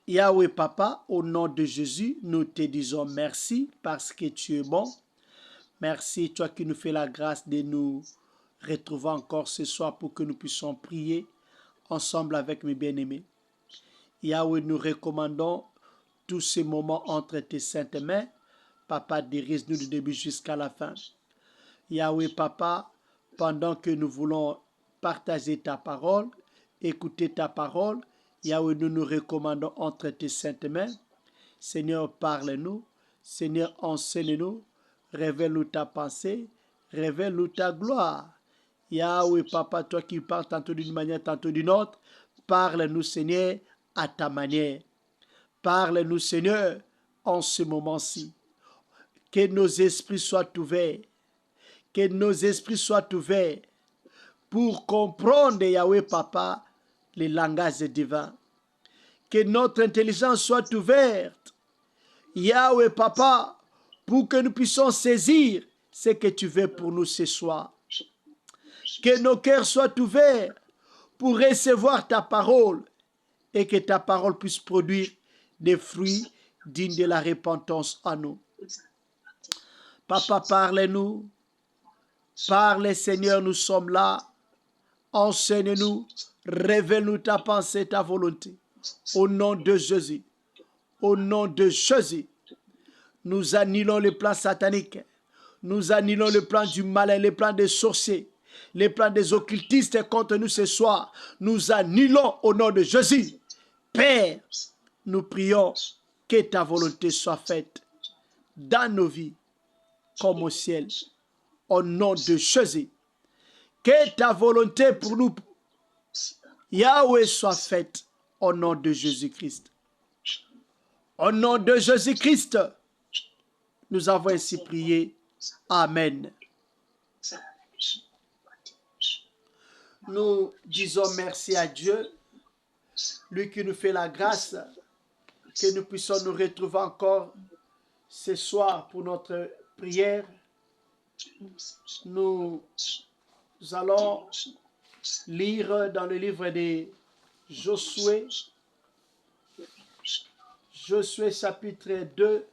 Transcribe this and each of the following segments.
Yahweh Papa, au nom de Jésus, nous te disons merci parce que tu es bon. Merci, toi qui nous fais la grâce de nous retrouver encore ce soir pour que nous puissions prier ensemble avec mes bien-aimés. Yahweh, nous recommandons tous ces moments entre tes saintes mains. Papa, dirige-nous du début jusqu'à la fin. Yahweh Papa, pendant que nous voulons partager ta parole, écouter ta parole, Yahweh, nous nous recommandons entre tes saintes mains. Seigneur, parle-nous. Seigneur, enseigne-nous. Révèle-nous ta pensée. Révèle-nous ta gloire. Yahweh Papa, toi qui parles tantôt d'une manière, tantôt d'une autre, parle-nous, Seigneur, à ta manière. Parle-nous, Seigneur, en ce moment-ci. Que nos esprits soient ouverts. Que nos esprits soient ouverts pour comprendre, Yahweh Papa, les langages divins. Que notre intelligence soit ouverte, Yahweh Papa, pour que nous puissions saisir ce que tu veux pour nous ce soir. Que nos cœurs soient ouverts pour recevoir ta parole et que ta parole puisse produire des fruits dignes de la repentance en nous. Papa, parle-nous. Parle, Seigneur, nous sommes là. Enseigne-nous. Révèle-nous ta pensée, ta volonté. Au nom de Jésus. Au nom de Jésus. Nous annulons les plans sataniques. Nous annulons le plan du malin, les plans des sorciers, les plans des occultistes contre nous ce soir. Nous annulons au nom de Jésus. Père, nous prions que ta volonté soit faite dans nos vies comme au ciel. Au nom de Jésus. Que ta volonté pour nous, Yahweh, soit faite au nom de Jésus-Christ. Au nom de Jésus-Christ, nous avons ainsi prié. Amen. Nous disons merci à Dieu, lui qui nous fait la grâce, que nous puissions nous retrouver encore ce soir pour notre prière. Nous allons lire dans le livre de Josué, Josué chapitre 2,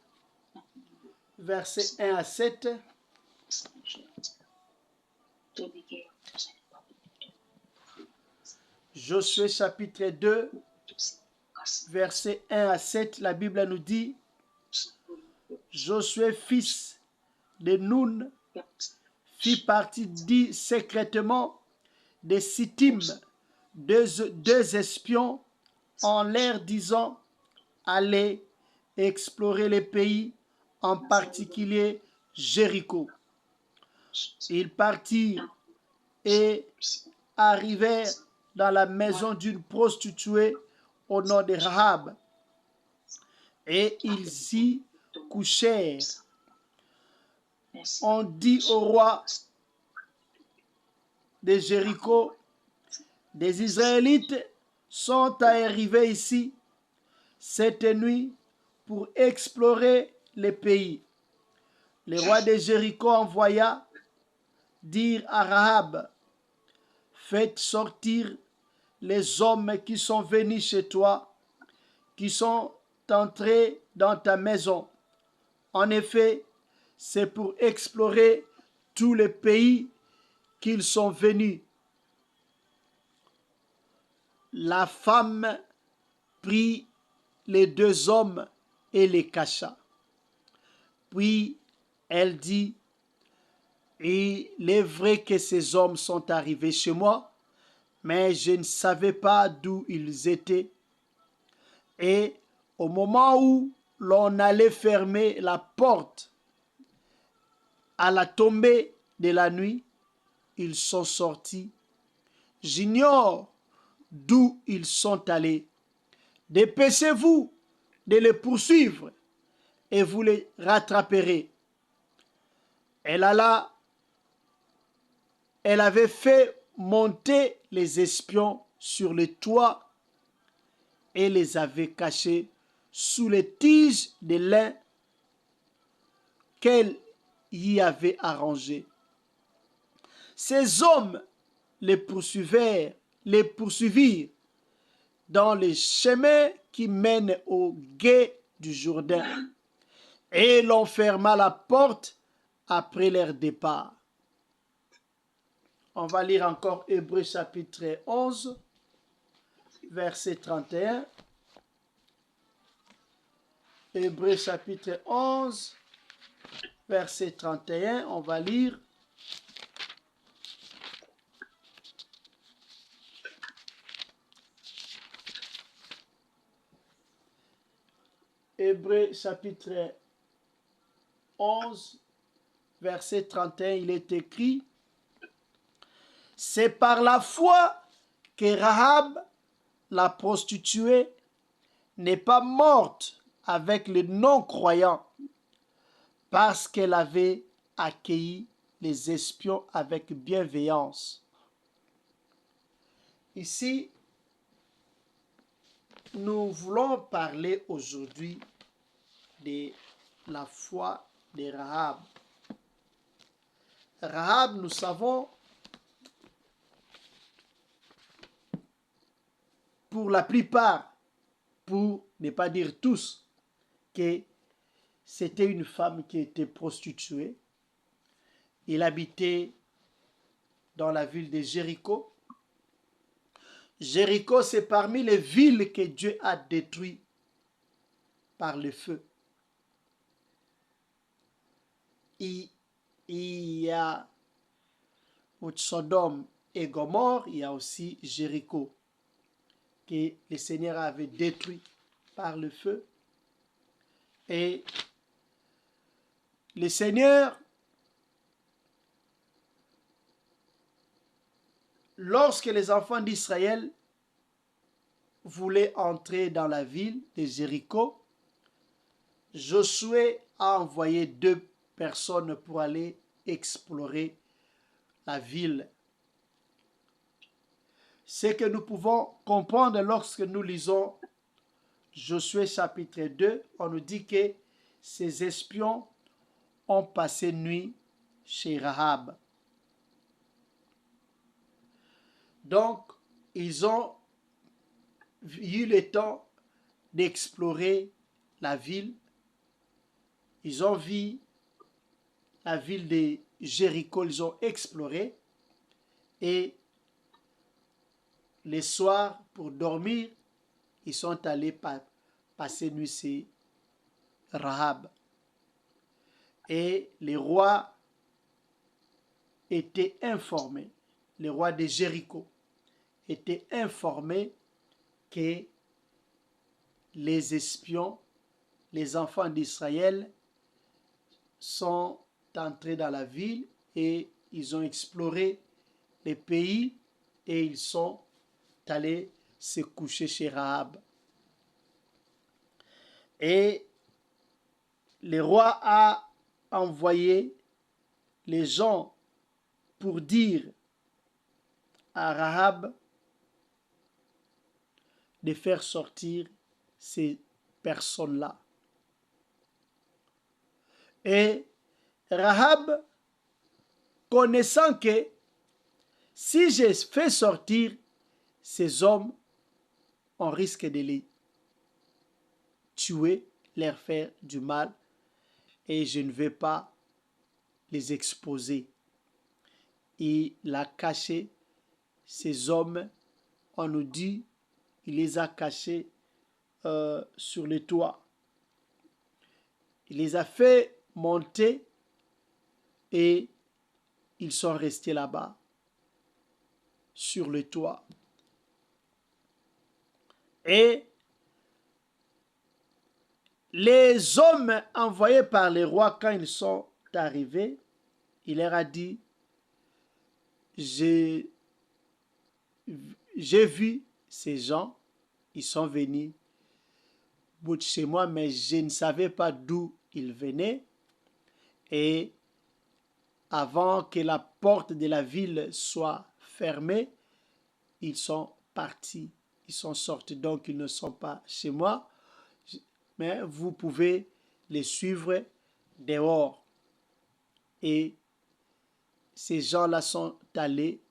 versets 1 à 7. Josué chapitre 2, versets 1 à 7, la Bible nous dit: Josué, fils de Nun, fit partie dit secrètement de Sittim, deux espions, en l'air disant: allez explorer les pays, en particulier Jéricho. Ils partirent et arrivèrent dans la maison d'une prostituée au nom de Rahab, et ils y couchèrent. On dit au roi de Jéricho: des Israélites sont arrivés ici cette nuit pour explorer les pays. Le roi de Jéricho envoya dire à Rahab: faites sortir les hommes qui sont venus chez toi, qui sont entrés dans ta maison. En effet, c'est pour explorer tous les pays qu'ils sont venus. La femme prit les deux hommes et les cacha. Puis elle dit: il est vrai que ces hommes sont arrivés chez moi, mais je ne savais pas d'où ils étaient. Et au moment où l'on allait fermer la porte, à la tombée de la nuit, ils sont sortis. J'ignore d'où ils sont allés. Dépêchez-vous de les poursuivre et vous les rattraperez. Elle avait fait monter les espions sur le toit et les avait cachés sous les tiges de lin qu'elle y avait arrangées. Ces hommes les poursuivirent dans les chemins qui mènent au gué du Jourdain, et l'on ferma la porte après leur départ. On va lire encore Hébreux chapitre 11, verset 31. Hébreux chapitre 11, verset 31, on va lire. Hébreux chapitre 11, verset 31, il est écrit: c'est par la foi que Rahab, la prostituée, n'est pas morte avec les non-croyants, parce qu'elle avait accueilli les espions avec bienveillance. Ici, nous voulons parler aujourd'hui de la foi de Rahab. Rahab, nous savons, pour la plupart, pour ne pas dire tous, que c'était une femme qui était prostituée. Il habitait dans la ville de Jéricho. Jéricho, c'est parmi les villes que Dieu a détruites par le feu. Il y a Sodome et Gomorrhe, il y a aussi Jéricho, que le Seigneur avait détruit par le feu. Et le Seigneur, lorsque les enfants d'Israël voulaient entrer dans la ville de Jéricho, Josué a envoyé 2 personnes pour aller explorer la ville. Ce que nous pouvons comprendre lorsque nous lisons Josué chapitre 2, on nous dit que ces espions ont passé nuit chez Rahab. Donc, ils ont eu le temps d'explorer la ville. Ils ont vu la ville de Jéricho, ils ont exploré. Et les soirs, pour dormir, ils sont allés passer nuit chez Rahab. Et les rois étaient informés, les rois de Jéricho étaient informés que les espions, les enfants d'Israël, sont entrés dans la ville et ils ont exploré les pays et ils sont allés se coucher chez Rahab. Et le roi a envoyé les gens pour dire à Rahab de faire sortir ces personnes-là. Et Rahab, connaissant que si je fais sortir ces hommes, on risque de les tuer, leur faire du mal, et je ne vais pas les exposer. Il a caché ces hommes, on nous dit, il les a cachés sur le toit. Il les a fait monter et ils sont restés là-bas, sur le toit. Et les hommes envoyés par les rois, quand ils sont arrivés, il leur a dit: j'ai vu ces gens, ils sont venus chez moi, mais je ne savais pas d'où ils venaient. Et avant que la porte de la ville soit fermée, ils sont partis, ils sont sortis, donc ils ne sont pas chez moi, mais vous pouvez les suivre dehors. Et ces gens-là sont allés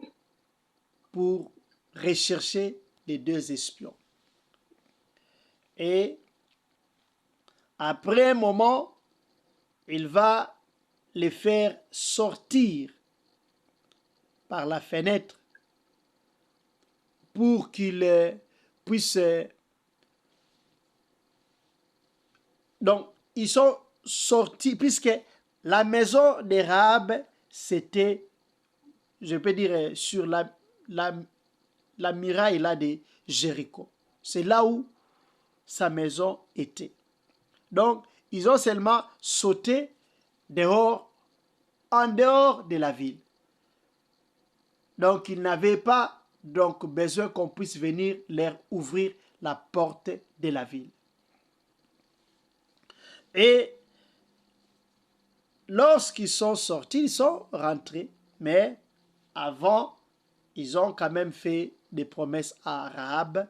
pour rechercher les 2 espions. Et après un moment, il va les faire sortir par la fenêtre pour qu'ils puissent... Donc, ils sont sortis, puisque la maison des Rahab, c'était, je peux dire, sur la muraille là de Jéricho. C'est là où sa maison était. Donc, ils ont seulement sauté dehors, en dehors de la ville. Donc, ils n'avaient pas besoin qu'on puisse venir leur ouvrir la porte de la ville. Et lorsqu'ils sont sortis, ils sont rentrés. Mais avant, ils ont quand même fait des promesses à Rahab.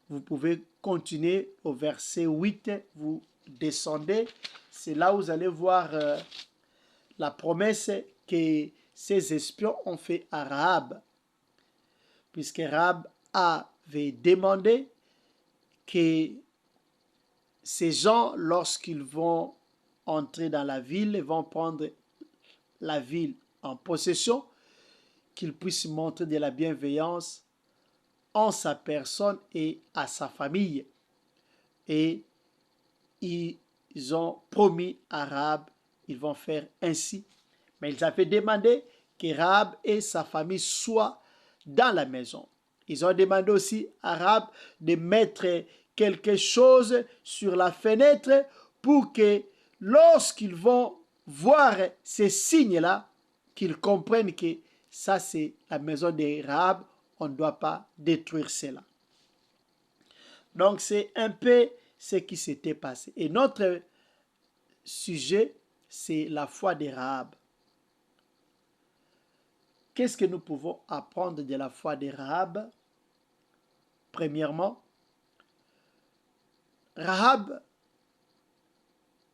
Vous pouvez continuer au verset 8, vous descendez. C'est là où vous allez voir la promesse que ces espions ont fait à Rahab. Puisque Rahab avait demandé que ces gens, lorsqu'ils vont entrer dans la ville, vont prendre la ville en possession, qu'ils puissent montrer de la bienveillance en sa personne et à sa famille. Et ils ont promis à Rahab, ils vont faire ainsi. Mais ils avaient demandé que Rahab et sa famille soient dans la maison. Ils ont demandé aussi à Rahab de mettre quelque chose sur la fenêtre pour que lorsqu'ils vont voir ces signes-là, qu'ils comprennent que ça c'est la maison de Rahab, on ne doit pas détruire cela. Donc c'est un peu ce qui s'était passé. Et notre sujet, c'est la foi de Rahab. Qu'est-ce que nous pouvons apprendre de la foi de Rahab? Premièrement, Rahab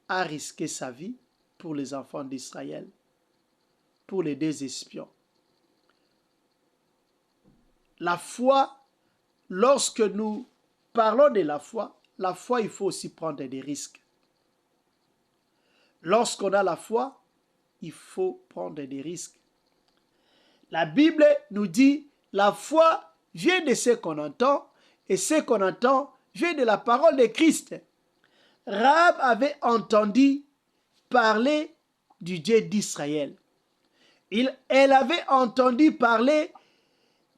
a risqué sa vie pour les enfants d'Israël, pour les deux espions. La foi, lorsque nous parlons de la foi, il faut aussi prendre des risques. Lorsqu'on a la foi, il faut prendre des risques. La Bible nous dit, la foi vient de ce qu'on entend, et ce qu'on entend vient de la parole de Christ. Rahab avait entendu parler du Dieu d'Israël. Elle avait entendu parler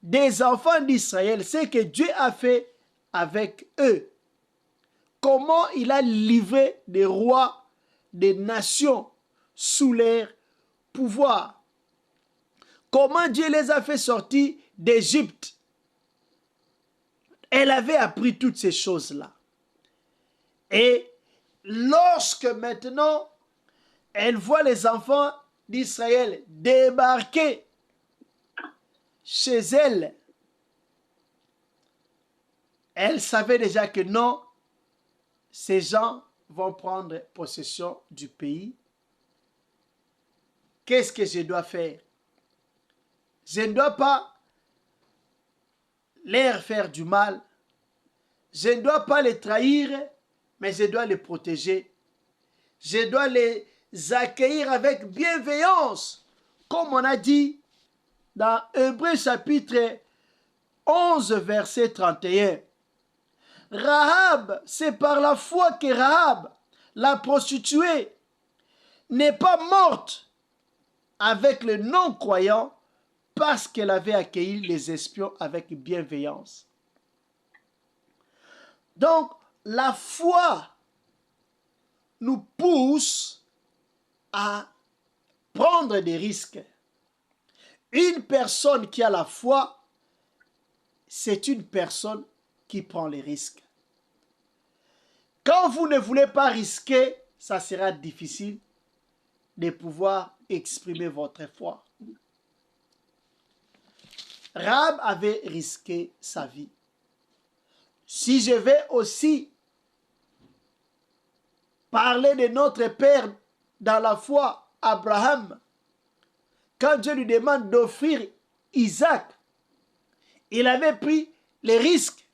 des enfants d'Israël, ce que Dieu a fait avec eux. Comment il a livré des rois, des nations sous leur pouvoir. Comment Dieu les a fait sortir d'Égypte. Elle avait appris toutes ces choses-là. Et lorsque maintenant, elle voit les enfants d'Israël débarquer chez elle, elle savait déjà que non, ces gens vont prendre possession du pays. Qu'est-ce que je dois faire? Je ne dois pas leur faire du mal. Je ne dois pas les trahir, mais je dois les protéger. Je dois les accueillir avec bienveillance, comme on a dit dans Hébreux chapitre 11, verset 31. Rahab, c'est par la foi que Rahab, la prostituée, n'est pas morte avec les non-croyants parce qu'elle avait accueilli les espions avec bienveillance. Donc, la foi nous pousse à prendre des risques. Une personne qui a la foi, c'est une personne qui prend les risques. Quand vous ne voulez pas risquer, ça sera difficile de pouvoir exprimer votre foi. Rahab avait risqué sa vie. Si je vais aussi parler de notre père dans la foi, Abraham, quand Dieu lui demande d'offrir Isaac, il avait pris les risques.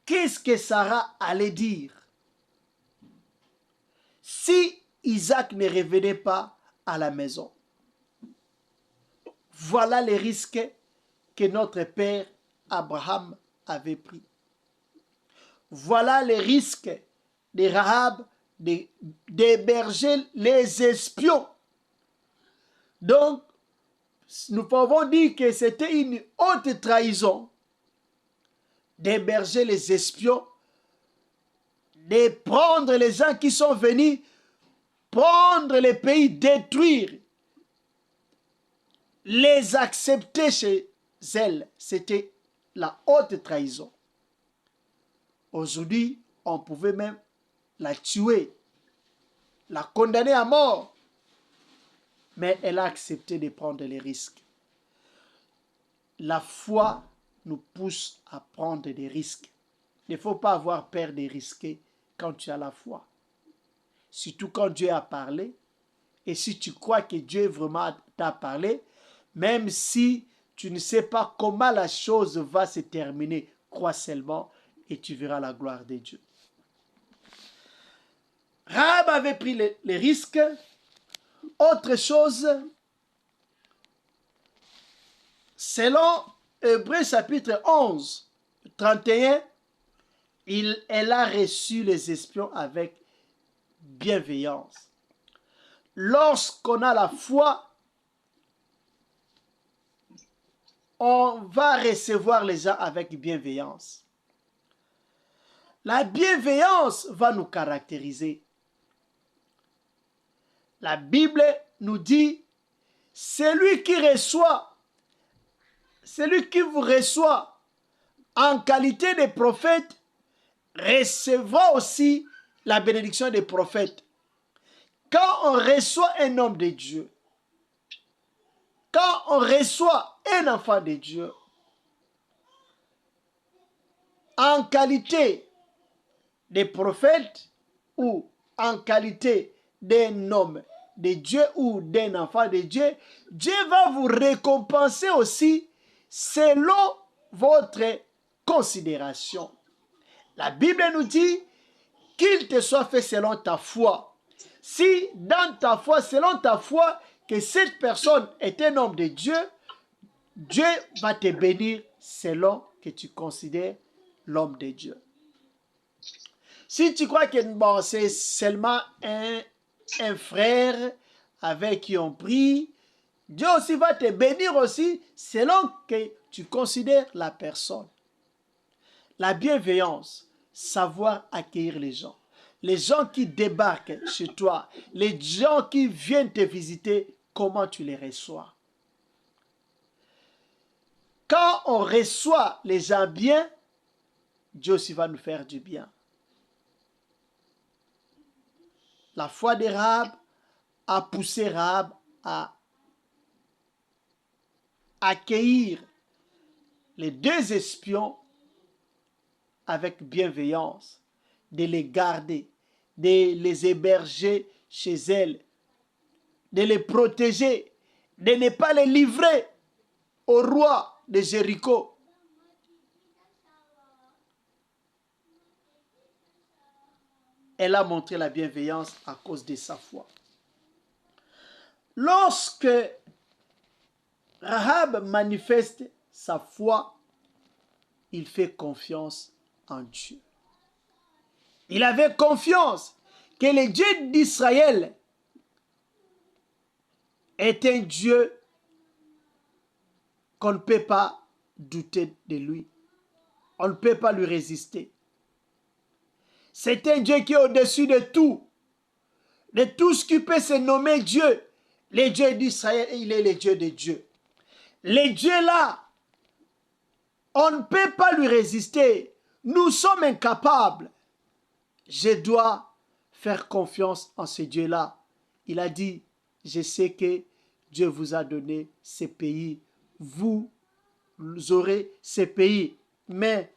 qu'est-ce que Sarah allait dire si Isaac ne revenait pas à la maison? Voilà les risques que notre père Abraham avait pris. Voilà les risques de Rahab d'héberger les espions. Donc, nous pouvons dire que c'était une haute trahison d'héberger les espions, de prendre les gens qui sont venus prendre les pays, détruire, les accepter chez elle. C'était la haute trahison. Aujourd'hui, on pouvait même la tuer, la condamner à mort. Mais elle a accepté de prendre les risques. La foi nous pousse à prendre des risques. Il ne faut pas avoir peur de risquer quand tu as la foi. Surtout quand Dieu a parlé. Et si tu crois que Dieu vraiment t'a parlé, même si tu ne sais pas comment la chose va se terminer, crois seulement et tu verras la gloire de Dieu. Rahab avait pris les risques. Autre chose, selon Hébreux chapitre 11, 31, elle a reçu les espions avec bienveillance. Lorsqu'on a la foi, on va recevoir les gens avec bienveillance. La bienveillance va nous caractériser. La Bible nous dit, celui qui vous reçoit en qualité de prophète, recevra aussi la bénédiction des prophètes. Quand on reçoit un homme de Dieu, quand on reçoit un enfant de Dieu, en qualité de prophète ou en qualité d'un homme de Dieu ou d'un enfant de Dieu, Dieu va vous récompenser aussi selon votre considération. La Bible nous dit qu'il te soit fait selon ta foi. Si dans ta foi, selon ta foi, que cette personne est un homme de Dieu, Dieu va te bénir selon que tu considères l'homme de Dieu. Si tu crois que bon, c'est seulement un frère avec qui on prie, Dieu aussi va te bénir aussi selon que tu considères la personne. La bienveillance, savoir accueillir les gens qui débarquent chez toi, les gens qui viennent te visiter, comment tu les reçois. Quand on reçoit les gens bien, Dieu aussi va nous faire du bien. La foi de Rahab a poussé Rahab à accueillir les deux espions avec bienveillance, de les garder, de les héberger chez elle, de les protéger, de ne pas les livrer au roi de Jéricho. Elle a montré la bienveillance à cause de sa foi. Lorsque Rahab manifeste sa foi, il fait confiance en Dieu. Il avait confiance que le Dieu d'Israël est un Dieu qu'on ne peut pas douter de lui. On ne peut pas lui résister. C'est un Dieu qui est au-dessus de tout ce qui peut se nommer Dieu. Le Dieu d'Israël, il est le Dieu de Dieu. Le Dieu là, on ne peut pas lui résister. Nous sommes incapables. Je dois faire confiance en ce Dieu-là. Il a dit, je sais que Dieu vous a donné ces pays. Vous aurez ces pays. Mais,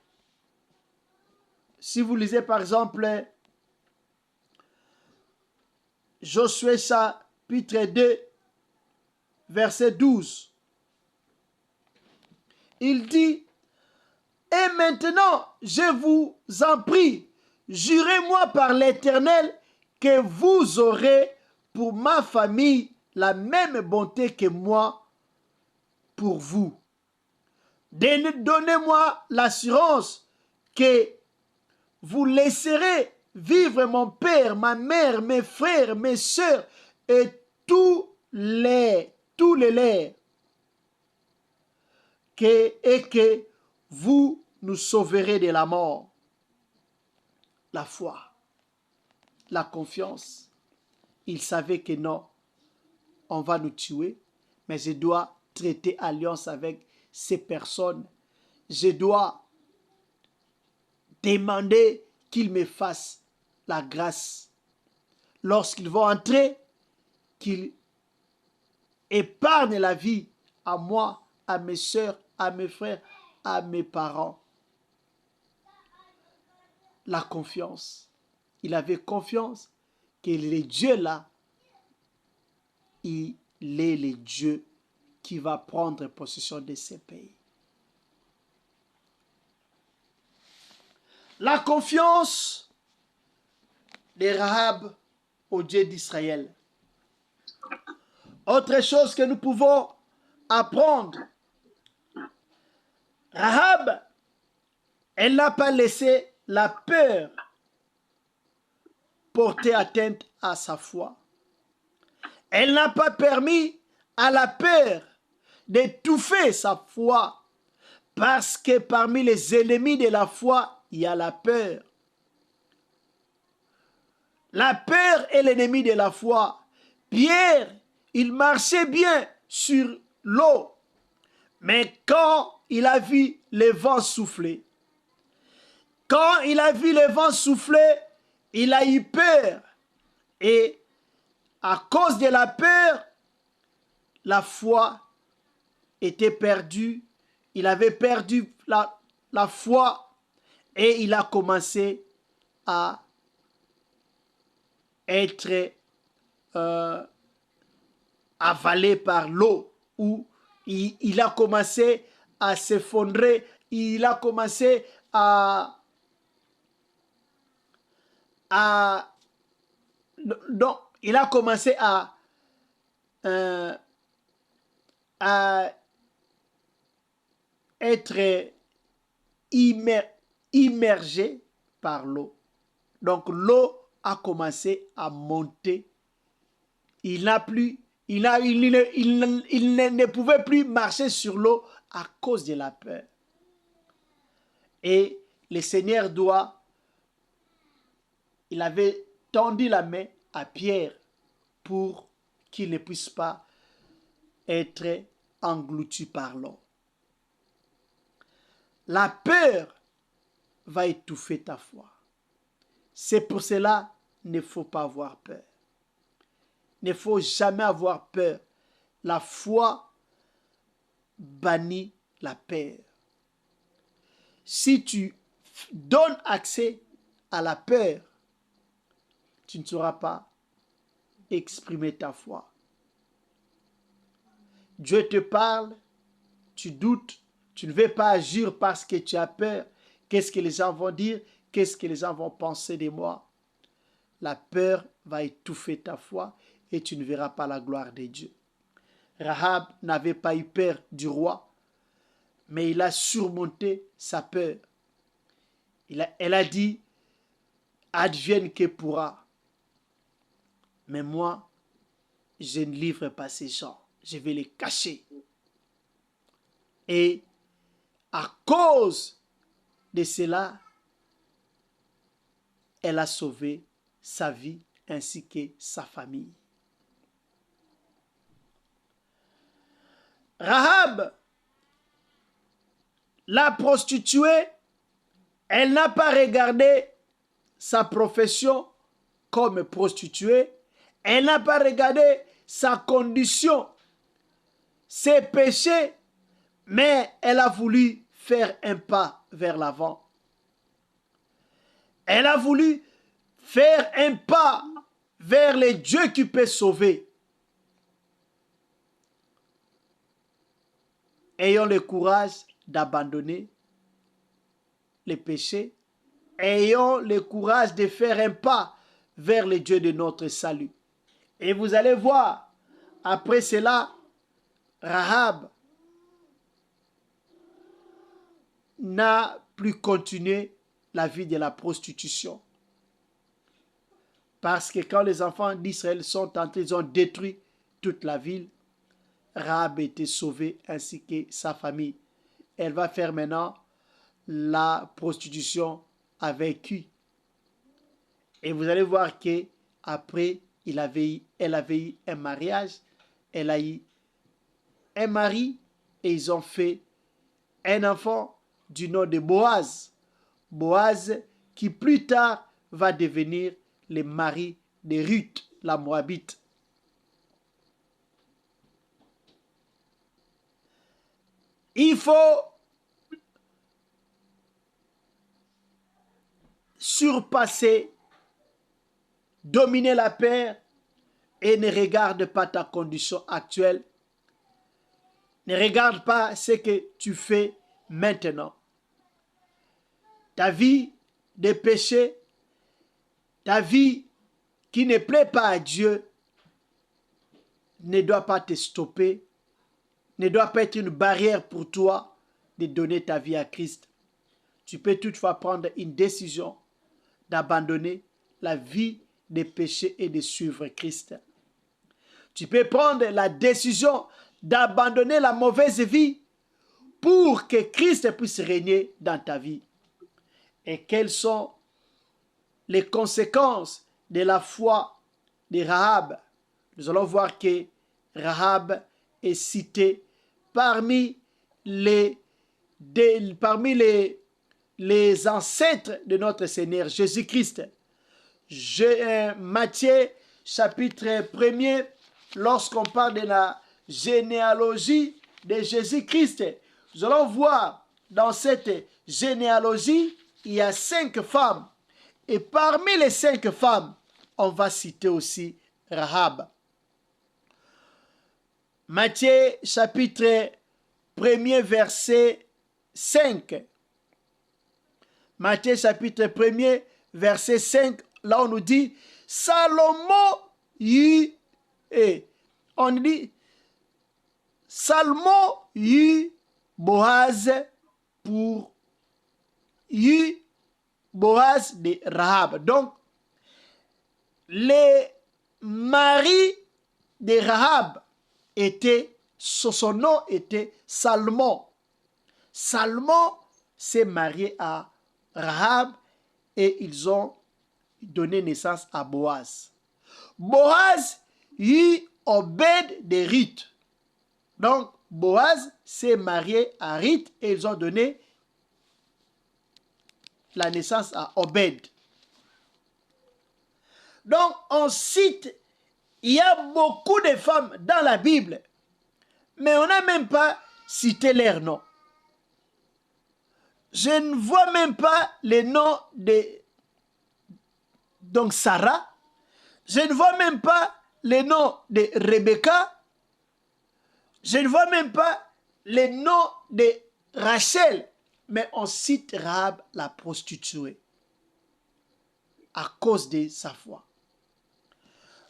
si vous lisez par exemple Josué chapitre 2, verset 12, il dit, et Mais maintenant, je vous en prie, jurez-moi par l'Éternel que vous aurez pour ma famille la même bonté que moi pour vous. Donnez-moi l'assurance que vous laisserez vivre mon père, ma mère, mes frères, mes sœurs et tous les leurs, et que vous nous sauverez de la mort. La foi, la confiance. Il savait que non, on va nous tuer, mais je dois traiter alliance avec ces personnes. Je dois demander qu'ils me fassent la grâce. Lorsqu'ils vont entrer, qu'ils épargnent la vie à moi, à mes soeurs, à mes frères, à mes parents. La confiance. Il avait confiance que le Dieu là, il est le Dieu qui va prendre possession de ces pays. La confiance de Rahab au Dieu d'Israël. Autre chose que nous pouvons apprendre. Rahab, elle n'a pas laissé la peur porter atteinte à sa foi. Elle n'a pas permis à la peur d'étouffer sa foi, parce que parmi les ennemis de la foi, il y a la peur. La peur est l'ennemi de la foi. Pierre, il marchait bien sur l'eau, mais quand il a vu le vent souffler, il a eu peur. Et à cause de la peur, la foi était perdue. Il avait perdu la foi et il a commencé à être avalé par l'eau, où il a commencé à s'effondrer, il a commencé il a commencé à être immergé par l'eau. Donc l'eau a commencé à monter. Il ne pouvait plus marcher sur l'eau à cause de la peur. Et le Seigneur il avait tendu la main à Pierre pour qu'il ne puisse pas être englouti par l'eau. La peur va étouffer ta foi. C'est pour cela qu'il ne faut pas avoir peur. Il ne faut jamais avoir peur. La foi bannit la peur. Si tu donnes accès à la peur, tu ne sauras pas exprimer ta foi. Dieu te parle, tu doutes, tu ne veux pas agir parce que tu as peur. Qu'est-ce que les gens vont dire? Qu'est-ce que les gens vont penser de moi? La peur va étouffer ta foi et tu ne verras pas la gloire de Dieu. Rahab n'avait pas eu peur du roi, mais il a surmonté sa peur. Elle a dit, advienne que pourra. Mais moi, je ne livre pas ces gens. Je vais les cacher. Et à cause de cela, elle a sauvé sa vie ainsi que sa famille. Rahab, la prostituée, elle n'a pas regardé sa profession comme prostituée. Elle n'a pas regardé sa condition, ses péchés, mais elle a voulu faire un pas vers l'avant. Elle a voulu faire un pas vers le Dieu qui peut sauver. Ayons le courage d'abandonner les péchés, ayons le courage de faire un pas vers le Dieu de notre salut. Et vous allez voir, après cela, Rahab n'a plus continué la vie de la prostitution. Parce que quand les enfants d'Israël sont entrés, ils ont détruit toute la ville. Rahab a été sauvée ainsi que sa famille. Elle va faire maintenant la prostitution avec lui. Et vous allez voir que après, elle avait eu un mariage, elle a eu un mari et ils ont fait un enfant du nom de Boaz. Boaz qui plus tard va devenir le mari de Ruth, la Moabite. Il faut surpasser, dominer la peur et ne regarde pas ta condition actuelle. Ne regarde pas ce que tu fais maintenant. Ta vie de péché, ta vie qui ne plaît pas à Dieu, ne doit pas te stopper, ne doit pas être une barrière pour toi de donner ta vie à Christ. Tu peux toutefois prendre une décision d'abandonner la vie des péchés et de suivre Christ. Tu peux prendre la décision d'abandonner la mauvaise vie pour que Christ puisse régner dans ta vie. Et quelles sont les conséquences de la foi de Rahab? Nous allons voir que Rahab est citée parmi les ancêtres de notre Seigneur Jésus-Christ. Matthieu chapitre 1er, lorsqu'on parle de la généalogie de Jésus-Christ, nous allons voir dans cette généalogie, il y a 5 femmes. Et parmi les 5 femmes, on va citer aussi Rahab. Matthieu chapitre 1er, verset 5. Matthieu chapitre 1er, verset 5, là on nous dit, Salomon eut, et on dit, Salomon eut Boaz pour Boaz de Rahab. Donc, les maris de Rahab son nom était Salmon. Salmon s'est marié à Rahab et ils ont donné naissance à Boaz. Boaz eut Obed de Ruth. Donc, Boaz s'est marié à Ruth et ils ont donné la naissance à Obed. Donc, on cite, il y a beaucoup de femmes dans la Bible, mais on n'a même pas cité leur nom. Je ne vois même pas les noms de donc Sarah. Je ne vois même pas les noms de Rebecca. Je ne vois même pas les noms de Rachel. Mais on cite Rahab la prostituée à cause de sa foi.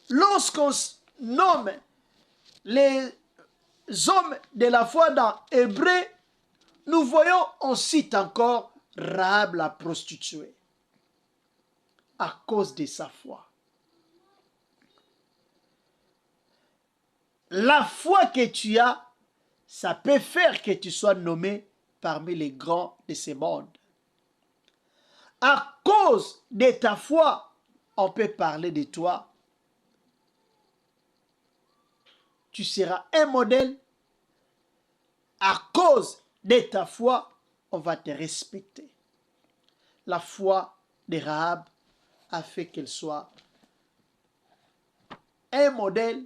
Lorsqu'on nomme les hommes de la foi dans Hébreu, nous voyons, on cite encore Rahab la prostituée à cause de sa foi. La foi que tu as, ça peut faire que tu sois nommé parmi les grands de ce monde. À cause de ta foi, on peut parler de toi. Tu seras un modèle. À cause de ta foi, on va te respecter. La foi de Rahab a fait qu'elle soit un modèle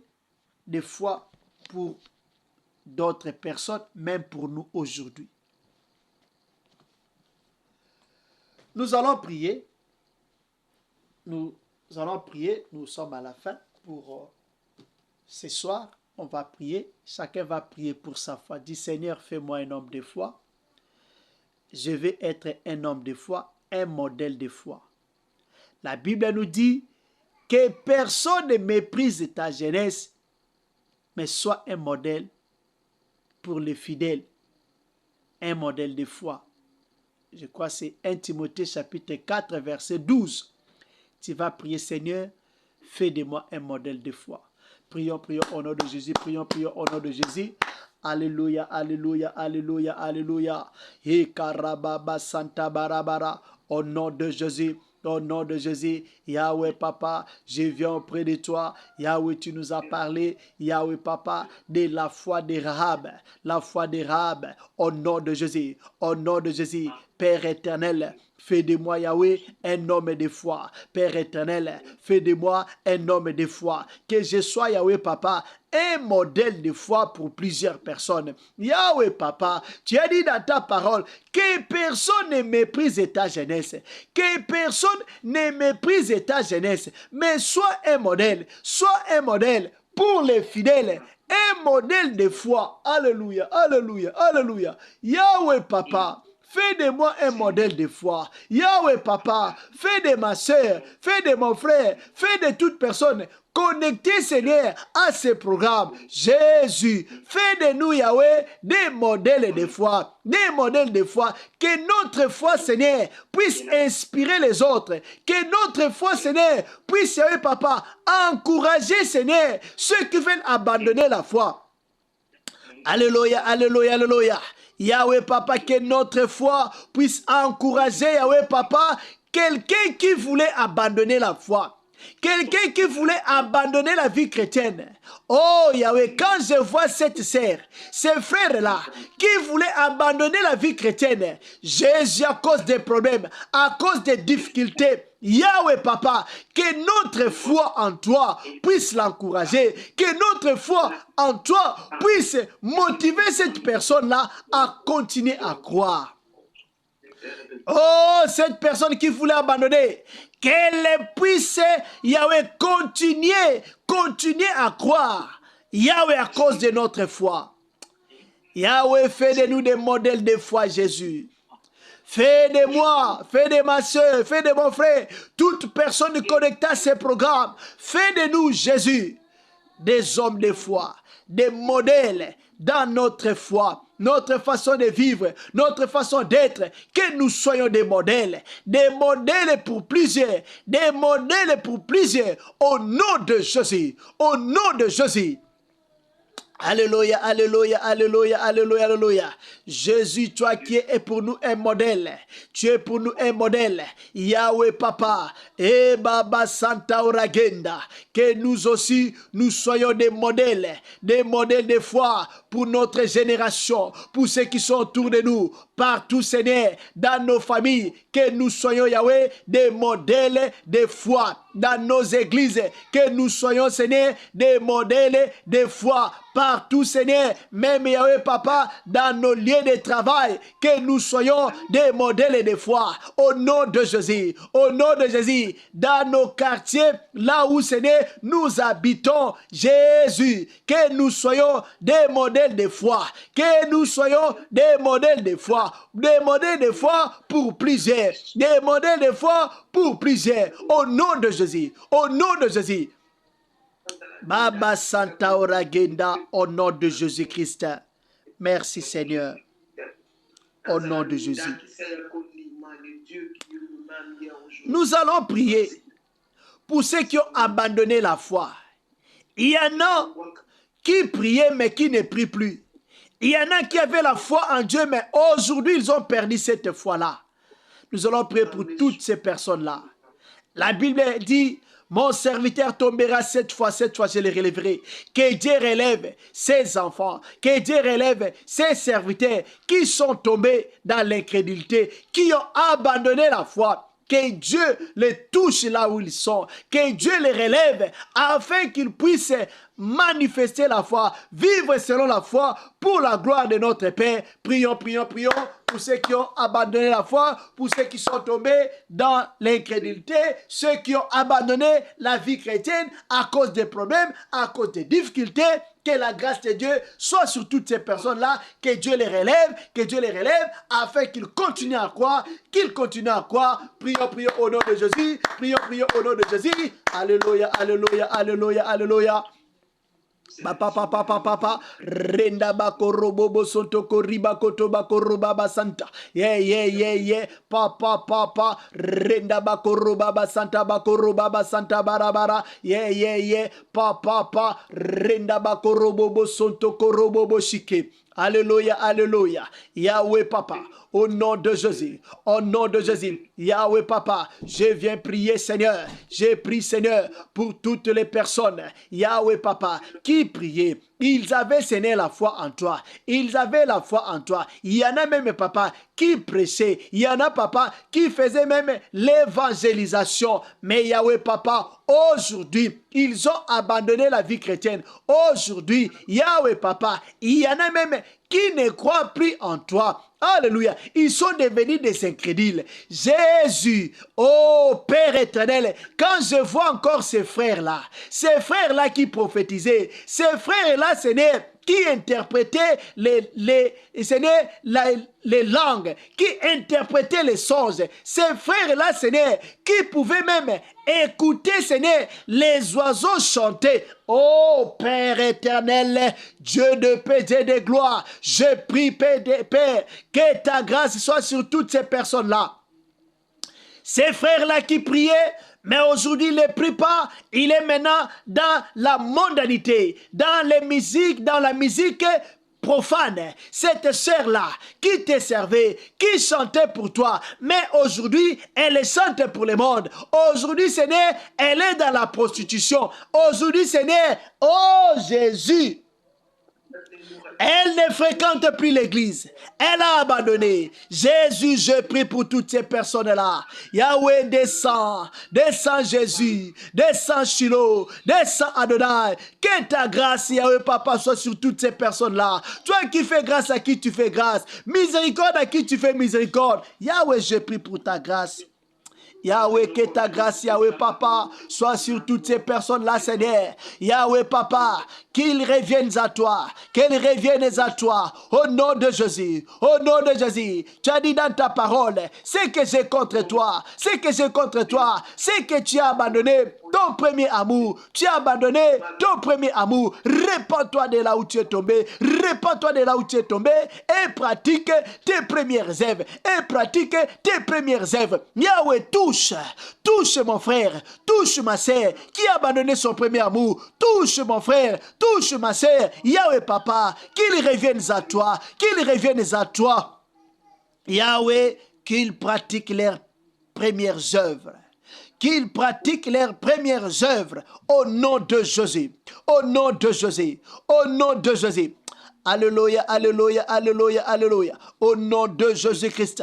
de foi pour d'autres personnes, même pour nous aujourd'hui. Nous allons prier. Nous sommes à la fin pour ce soir. On va prier. Chacun va prier pour sa foi. Dis, Seigneur, fais-moi un homme de foi. je vais être un homme de foi, un modèle de foi. La Bible nous dit que personne ne méprise ta jeunesse, mais sois un modèle pour les fidèles, un modèle de foi. Je crois que c'est 1 Timothée chapitre 4, verset 12. Tu vas prier, Seigneur, fais de moi un modèle de foi. Prions, prions au nom de Jésus, prions, prions au nom de Jésus. Alléluia, alléluia, alléluia, alléluia. Et karababa santa barabara, au nom de Jésus. Au nom de Jésus, Yahweh Papa, je viens auprès de toi. Yahweh, tu nous as parlé, Yahweh Papa, de la foi de Rahab. La foi de Rahab, au nom de Jésus, au nom de Jésus, Père éternel. Fais de moi, Yahweh, un homme de foi. Père éternel, fais de moi un homme de foi. Que je sois, Yahweh Papa, un modèle de foi pour plusieurs personnes. Yahweh Papa, tu as dit dans ta parole que personne ne méprise ta jeunesse. Que personne ne méprise ta jeunesse. Mais sois un modèle pour les fidèles. Un modèle de foi. Alléluia, alléluia, alléluia. Yahweh Papa, fais de moi un modèle de foi. Yahweh Papa, fais de ma soeur, fais de mon frère, fais de toute personne connectée, Seigneur, à ce programme. Jésus, fais de nous, Yahweh, des modèles de foi. Des modèles de foi. Que notre foi, Seigneur, puisse inspirer les autres. Que notre foi, Seigneur, puisse, Yahweh Papa, encourager, Seigneur, ceux qui veulent abandonner la foi. Alléluia, alléluia, alléluia. Yahweh Papa, que notre foi puisse encourager, Yahweh Papa, quelqu'un qui voulait abandonner la foi. Quelqu'un qui voulait abandonner la vie chrétienne. Oh Yahweh, quand je vois cette sœur, ces frères-là, qui voulaient abandonner la vie chrétienne, Jésus, à cause des problèmes, à cause des difficultés, Yahweh Papa, que notre foi en toi puisse l'encourager, que notre foi en toi puisse motiver cette personne-là à continuer à croire. Oh, cette personne qui voulait abandonner, qu'elle puisse, Yahweh, continuer à croire. Yahweh, à cause de notre foi. Yahweh, fais de nous des modèles de foi, Jésus. Fais de moi, fais de ma soeur, fais de mon frère, toute personne connectée à ce programme. Fais de nous, Jésus, des hommes de foi, des modèles dans notre foi, notre façon de vivre, notre façon d'être, que nous soyons des modèles pour plusieurs, au nom de Jésus, au nom de Jésus. Alléluia, alléluia, alléluia, alléluia, alléluia. Jésus, toi qui es pour nous un modèle. Tu es pour nous un modèle. Yahweh Papa, et Baba Santa Oragenda. Que nous aussi, nous soyons des modèles de foi pour notre génération, pour ceux qui sont autour de nous, partout, Seigneur, dans nos familles. Que nous soyons, Yahweh, des modèles de foi. Dans nos églises, que nous soyons, Seigneur, des modèles de foi. Partout, Seigneur, même Yahweh Papa, dans nos lieux de travail, que nous soyons des modèles de foi. Au nom de Jésus, dans nos quartiers, là où, Seigneur, nous habitons, Jésus, que nous soyons des modèles de foi. Que nous soyons des modèles de foi. Des modèles de foi pour plusieurs. Des modèles de foi pour plusieurs. Au nom de Jésus, au nom de Jésus. Baba Santa Oragenda, au nom de Jésus-Christ. Merci Seigneur. Au nom de Jésus. Nous allons prier pour ceux qui ont abandonné la foi. Il y en a qui priaient mais qui ne prient plus. Il y en a qui avaient la foi en Dieu mais aujourd'hui ils ont perdu cette foi-là. Nous allons prier pour toutes ces personnes-là. La Bible dit: mon serviteur tombera cette fois je le relèverai. Que Dieu relève ses enfants, que Dieu relève ses serviteurs qui sont tombés dans l'incrédulité, qui ont abandonné la foi. Que Dieu les touche là où ils sont, que Dieu les relève afin qu'ils puissent manifester la foi, vivre selon la foi pour la gloire de notre Père. Prions, prions, prions. pour ceux qui ont abandonné la foi, pour ceux qui sont tombés dans l'incrédulité, ceux qui ont abandonné la vie chrétienne à cause des problèmes, à cause des difficultés. Que la grâce de Dieu soit sur toutes ces personnes-là, que Dieu les relève, afin qu'ils continuent à croire, Prions, prions au nom de Jésus, prions au nom de Jésus. Alléluia, alléluia, alléluia, alléluia. Papa, renda bako robobo sonto koriba koto bako robaba santa. Yeah. Papa, renda bako robaba santa bako robaba santa barabara. Yeah. Papa, renda bako robobo sonto korobobo shike. Alléluia, alléluia. Yahweh Papa, au nom de Jésus, Yahweh Papa, je viens prier Seigneur, je prie Seigneur pour toutes les personnes, Yahweh Papa, qui priaient. Ils avaient, Seigneur, la foi en toi. Il y en a même, Papa, qui prêchaient. Il y en a, Papa, qui faisaient même l'évangélisation. Mais Yahweh, Papa, aujourd'hui, ils ont abandonné la vie chrétienne. Aujourd'hui, Yahweh, Papa, il y en a même qui ne croient plus en toi. Alléluia. Ils sont devenus des incrédules. Jésus, oh Père éternel, quand je vois encore ces frères-là qui prophétisaient, ces frères-là, Seigneur, qui interprétaient les langues, qui interprétaient les songes, ces frères-là, Seigneur, qui pouvaient même écouter, Seigneur, les oiseaux chanter. Oh Père éternel, Dieu de paix, Dieu de gloire, je prie, Père, que ta grâce soit sur toutes ces personnes-là. Ces frères-là qui priaient, mais aujourd'hui, il ne prie pas. Il est maintenant dans la mondanité, dans la musique profane. Cette sœur-là qui te servait, qui chantait pour toi, mais aujourd'hui, elle chante pour le monde. Aujourd'hui, Seigneur, elle est dans la prostitution. Aujourd'hui, Seigneur, oh Jésus, elle ne fréquente plus l'église. Elle a abandonné. Jésus, je prie pour toutes ces personnes-là. Yahweh, descends Jésus, descends Shiloh, descends Adonai. Que ta grâce, Yahweh, Papa, soit sur toutes ces personnes-là. Toi qui fais grâce à qui tu fais grâce. Miséricorde à qui tu fais miséricorde. Yahweh, je prie pour ta grâce. Yahweh, que ta grâce, Yahweh Papa, soit sur toutes ces personnes-là, Seigneur. Yahweh Papa, qu'ils reviennent à toi, qu'elles reviennent à toi, au nom de Jésus, au nom de Jésus. Tu as dit dans ta parole, c'est que j'ai contre toi, c'est que tu as abandonné ton premier amour, Répands-toi de là où tu es tombé, et pratique tes premières œuvres, Yahweh, touche mon frère, touche ma sœur qui a abandonné son premier amour, touche mon frère, touche ma sœur, Yahweh Papa, qu'ils reviennent à toi, Yahweh, qu'ils pratiquent leurs premières œuvres. Au nom de Jésus. Alléluia, alléluia, alléluia, alléluia. Au nom de Jésus-Christ.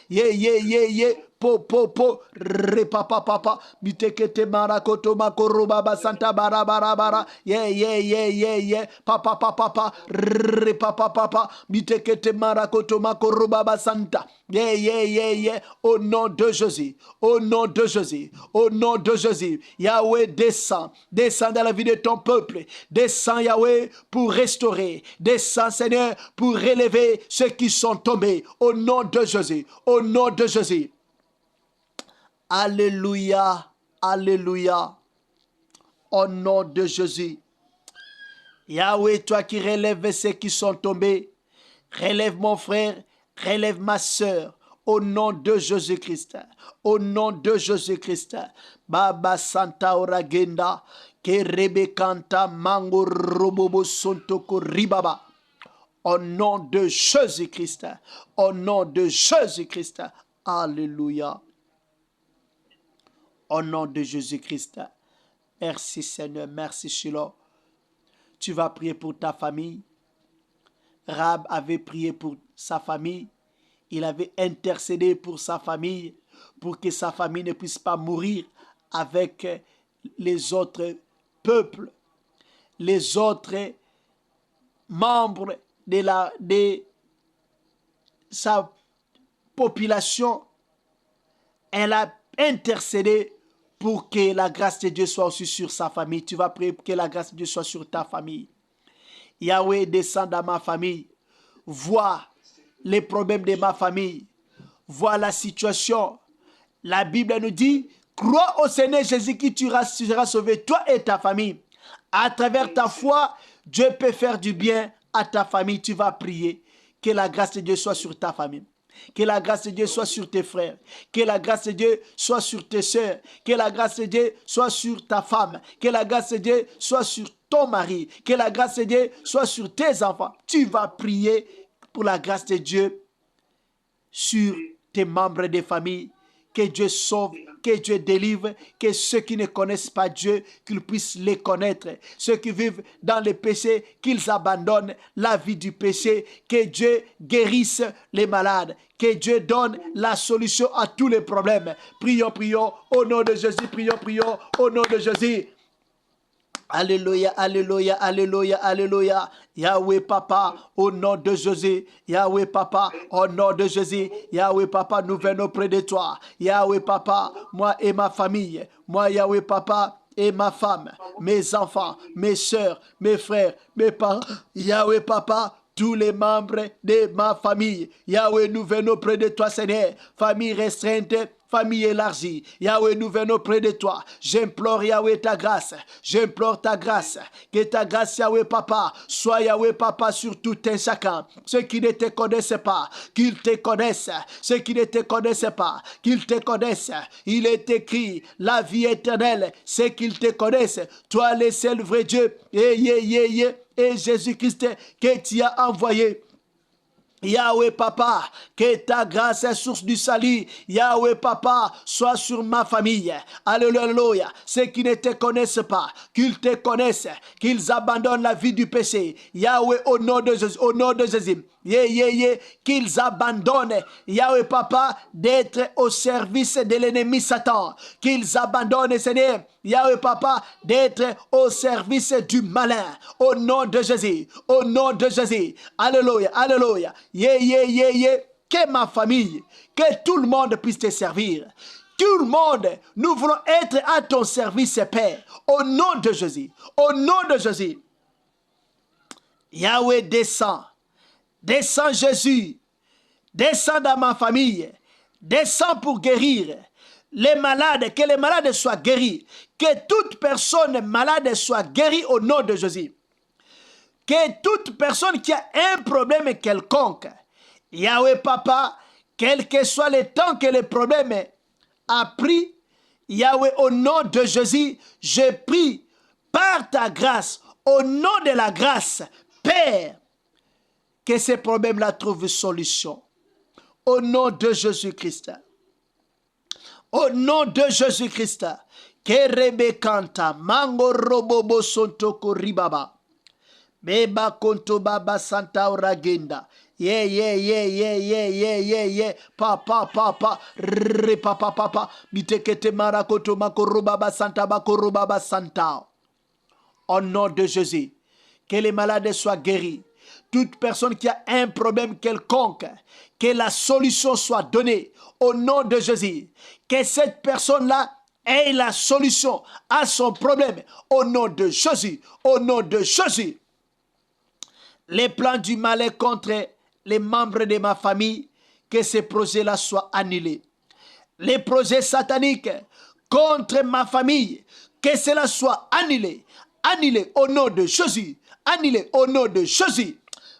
Yeah. Po, repapa, bitekete marakoto makoroba basanta bara, yeah, papa, repapa, bitekete marakoto makoroba basanta, yeah, au nom de Jésus, Yahweh, descends dans la vie de ton peuple, descends Yahweh pour restaurer, descends Seigneur pour relever ceux qui sont tombés, au nom de Jésus. Alléluia. Au nom de Jésus. Yahweh, toi qui relèves ceux qui sont tombés, relève mon frère, relève ma sœur. Au nom de Jésus-Christ. Baba Santa Oragenda, Kerebekanta Mango Robobo Sontoko Ribaba. Au nom de Jésus-Christ. Alléluia. Au nom de Jésus-Christ. Merci Seigneur, merci Shiloh. Tu vas prier pour ta famille. Rab avait prié pour sa famille. Il avait intercédé pour sa famille, pour que sa famille ne puisse pas mourir avec les autres peuples, les autres membres de sa population, elle a intercédé pour que la grâce de Dieu soit aussi sur sa famille. Tu vas prier pour que la grâce de Dieu soit sur ta famille. Yahweh, descend dans ma famille. Vois les problèmes de ma famille. Vois la situation. La Bible nous dit, crois au Seigneur Jésus qui tu seras sauvé, toi et ta famille. À travers ta foi, Dieu peut faire du bien à ta famille. Tu vas prier. Que la grâce de Dieu soit sur ta famille. Que la grâce de Dieu soit sur tes frères. Que la grâce de Dieu soit sur tes soeurs. Que la grâce de Dieu soit sur ta femme. Que la grâce de Dieu soit sur ton mari. Que la grâce de Dieu soit sur tes enfants. Tu vas prier pour la grâce de Dieu sur tes membres de famille. Que Dieu sauve, que Dieu délivre, que ceux qui ne connaissent pas Dieu, qu'ils puissent les connaître. Ceux qui vivent dans le péché, qu'ils abandonnent la vie du péché. Que Dieu guérisse les malades. Que Dieu donne la solution à tous les problèmes. Prions, prions, au nom de Jésus, prions, prions, au nom de Jésus. Alléluia, alléluia, alléluia, alléluia. Yahweh Papa, au nom de Jésus. Yahweh Papa, au nom de Jésus. Yahweh Papa, nous venons près de toi. Yahweh Papa, moi et ma famille. Moi, Yahweh Papa, et ma femme, mes enfants, mes soeurs, mes frères, mes parents. Yahweh Papa, tous les membres de ma famille. Yahweh, nous venons près de toi, Seigneur. Famille restreinte, famille élargie. Yahweh, nous venons près de toi. J'implore, Yahweh, ta grâce. J'implore ta grâce. Que ta grâce, Yahweh, Papa, soit, Yahweh, Papa, sur tout un chacun. Ceux qui ne te connaissent pas, qu'ils te connaissent. Ceux qui ne te connaissent pas, qu'ils te connaissent. Il est écrit, la vie éternelle, c'est qu'ils te connaissent. Toi, le seul vrai Dieu. Et Jésus-Christ que tu as envoyé. Yahweh Papa, que ta grâce est source du salut. Yahweh Papa, sois sur ma famille. Alléluia. Ceux qui ne te connaissent pas, qu'ils te connaissent, qu'ils abandonnent la vie du péché. Yahweh, au nom de Jésus, au nom de Jésus. Qu'ils abandonnent, Yahweh Papa, d'être au service de l'ennemi Satan. Qu'ils abandonnent, Seigneur, Yahweh Papa, d'être au service du malin. Au nom de Jésus, au nom de Jésus. Alléluia, alléluia. Que ma famille, que tout le monde puisse te servir. Tout le monde, nous voulons être à ton service, Père. Au nom de Jésus, au nom de Jésus. Yahweh, descend. Descends Jésus, descends dans ma famille, descends pour guérir les malades, que les malades soient guéris, que toute personne malade soit guérie au nom de Jésus. Que toute personne qui a un problème quelconque, Yahweh Papa, quel que soit le temps que le problème a pris, Yahweh, au nom de Jésus, je prie par ta grâce, au nom de la grâce, Père, que ces problèmes-là trouvent solution. Au nom de Jésus-Christ. Au nom de Jésus-Christ. Kerebe kanta mango robobo sontoko ribaba. Beba konto baba santa oragenda. Papa. Re papa. Bitekete marakoto makoro baba santa bakoro baba santa. Au nom de Jésus. Que les malades soient guéris. Toute personne qui a un problème quelconque, que la solution soit donnée au nom de Jésus. Que cette personne-là ait la solution à son problème au nom de Jésus. Au nom de Jésus. Les plans du mal contre les membres de ma famille, que ces projets-là soient annulés. Les projets sataniques contre ma famille, que cela soit annulé. Annulé au nom de Jésus. Annulé au nom de Jésus.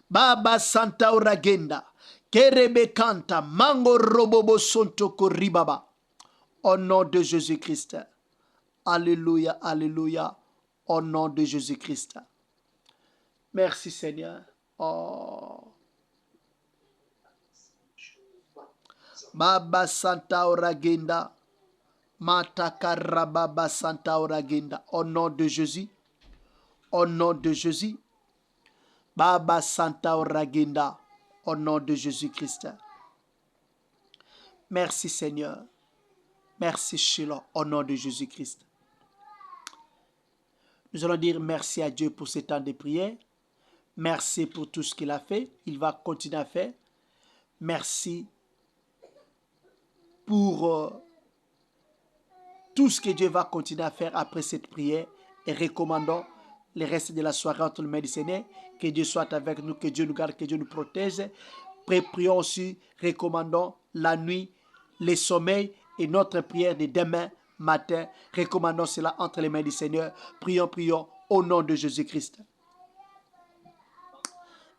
Baba Santa Uragenda, Kerebe Kanta, Mango Robobo Sontoko Ribaba. Au nom de Jésus-Christ. Alléluia, alléluia. Au nom de Jésus-Christ. Merci Seigneur. Oh. Baba Santa Uragenda, Matakarababa Santa Uragenda. Au nom de Jésus. Au nom de Jésus. Baba Santa Oragenda, au nom de Jésus-Christ. Merci Seigneur. Merci Shiloh, au nom de Jésus-Christ. Nous allons dire merci à Dieu pour ce temps de prière. Merci pour tout ce qu'il a fait. Il va continuer à faire. Merci pour tout ce que Dieu va continuer à faire après cette prière et recommandons le reste de la soirée entre les mains du Seigneur. Que Dieu soit avec nous, que Dieu nous garde, que Dieu nous protège. Prions aussi, recommandons la nuit, les sommeils et notre prière de demain matin. Recommandons cela entre les mains du Seigneur. Prions au nom de Jésus-Christ.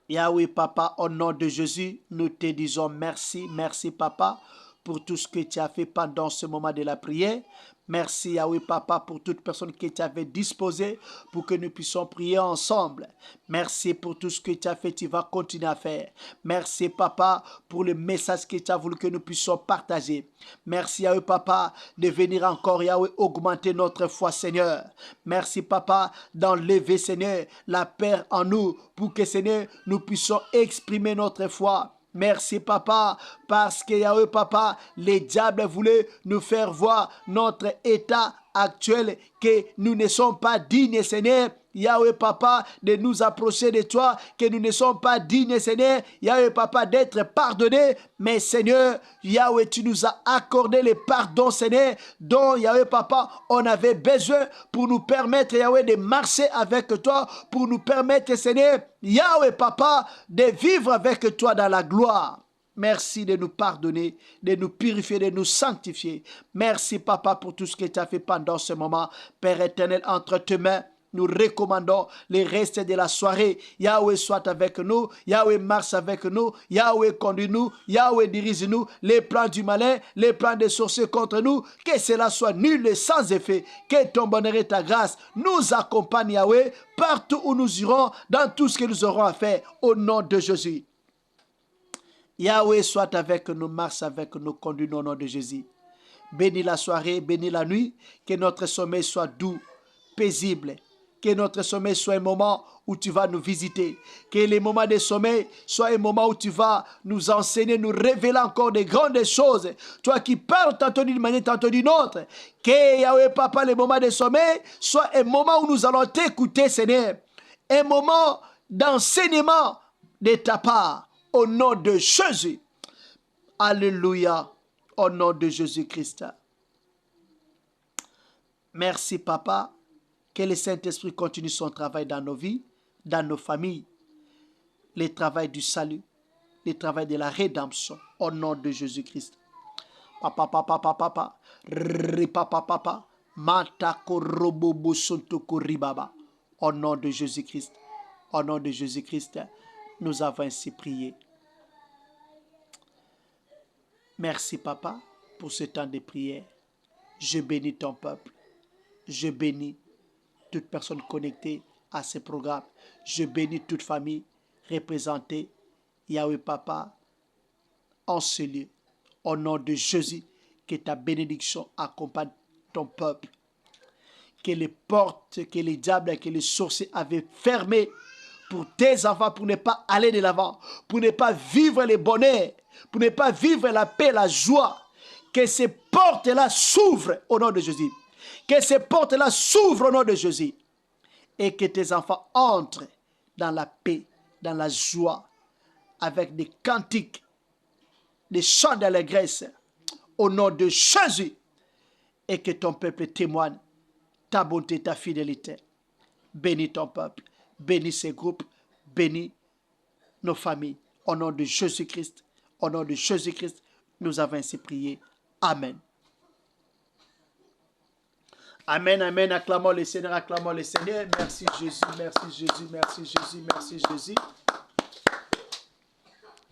Yahweh Papa, au nom de Jésus, nous te disons merci, merci Papa pour tout ce que tu as fait pendant ce moment de la prière. Merci Yahweh Papa pour toute personne que tu avais disposée pour que nous puissions prier ensemble. Merci pour tout ce que tu as fait, tu vas continuer à faire. Merci Papa pour le message que tu as voulu que nous puissions partager. Merci Yahweh Papa de venir encore Yahweh augmenter notre foi Seigneur. Merci Papa d'enlever Seigneur la peur en nous pour que Seigneur nous puissions exprimer notre foi. Merci Papa, parce que Yahweh Papa, les diables voulaient nous faire voir notre état actuel, que nous ne sommes pas dignes Seigneur. Yahweh Papa, de nous approcher de toi, que nous ne sommes pas dignes, Seigneur, Yahweh Papa, d'être pardonnés. Mais Seigneur, Yahweh, tu nous as accordé les pardons, Seigneur, dont Yahweh Papa, on avait besoin pour nous permettre, Yahweh, de marcher avec toi, pour nous permettre, Seigneur, Yahweh Papa, de vivre avec toi dans la gloire. Merci de nous pardonner, de nous purifier, de nous sanctifier. Merci, Papa, pour tout ce que tu as fait pendant ce moment. Père éternel, entre tes mains, nous recommandons les restes de la soirée. Yahweh soit avec nous. Yahweh marche avec nous. Yahweh conduit nous. Yahweh dirige nous. Les plans du malin, les plans des sorciers contre nous, que cela soit nul et sans effet. Que ton bonheur et ta grâce nous accompagnent, Yahweh, partout où nous irons, dans tout ce que nous aurons à faire. Au nom de Jésus. Yahweh soit avec nous, marche avec nous, conduit nous au nom de Jésus. Bénis la soirée, bénis la nuit. Que notre sommeil soit doux, paisible. Que notre sommeil soit un moment où tu vas nous visiter. Que les moments de sommeil soient un moment où tu vas nous enseigner, nous révéler encore des grandes choses. Toi qui parles tantôt d'une manière, tantôt d'une autre. Que Yahweh Papa, les moments de sommeil soient un moment où nous allons t'écouter, Seigneur. Un moment d'enseignement de ta part. Au nom de Jésus. Alléluia. Au nom de Jésus-Christ. Merci, Papa. Que le Saint-Esprit continue son travail dans nos vies, dans nos familles. Le travail du salut, le travail de la rédemption. Au nom de Jésus-Christ. Papa, papa, papa, papa. Ripapa, papa. Matako robobo sontoko ribaba. Au nom de Jésus-Christ. Au nom de Jésus-Christ, nous avons ainsi prié. Merci, Papa, pour ce temps de prière. Je bénis ton peuple. Je bénis toute personne connectée à ce programme. Je bénis toute famille représentée, Yahweh Papa, en ce lieu. Au nom de Jésus, que ta bénédiction accompagne ton peuple. Que les portes, que les diables, que les sorciers avaient fermées pour tes enfants, pour ne pas aller de l'avant, pour ne pas vivre le bonheur, pour ne pas vivre la paix, la joie. Que ces portes-là s'ouvrent au nom de Jésus. Que ces portes-là s'ouvrent au nom de Jésus. Et que tes enfants entrent dans la paix, dans la joie, avec des cantiques, des chants d'allégresse, au nom de Jésus. Et que ton peuple témoigne ta bonté, ta fidélité. Bénis ton peuple, bénis ces groupes, bénis nos familles. Au nom de Jésus-Christ, au nom de Jésus-Christ, nous avons ainsi prié. Amen. Amen, amen. Acclamons le Seigneur, acclamons le Seigneur. Merci Jésus, merci Jésus, merci Jésus, merci Jésus.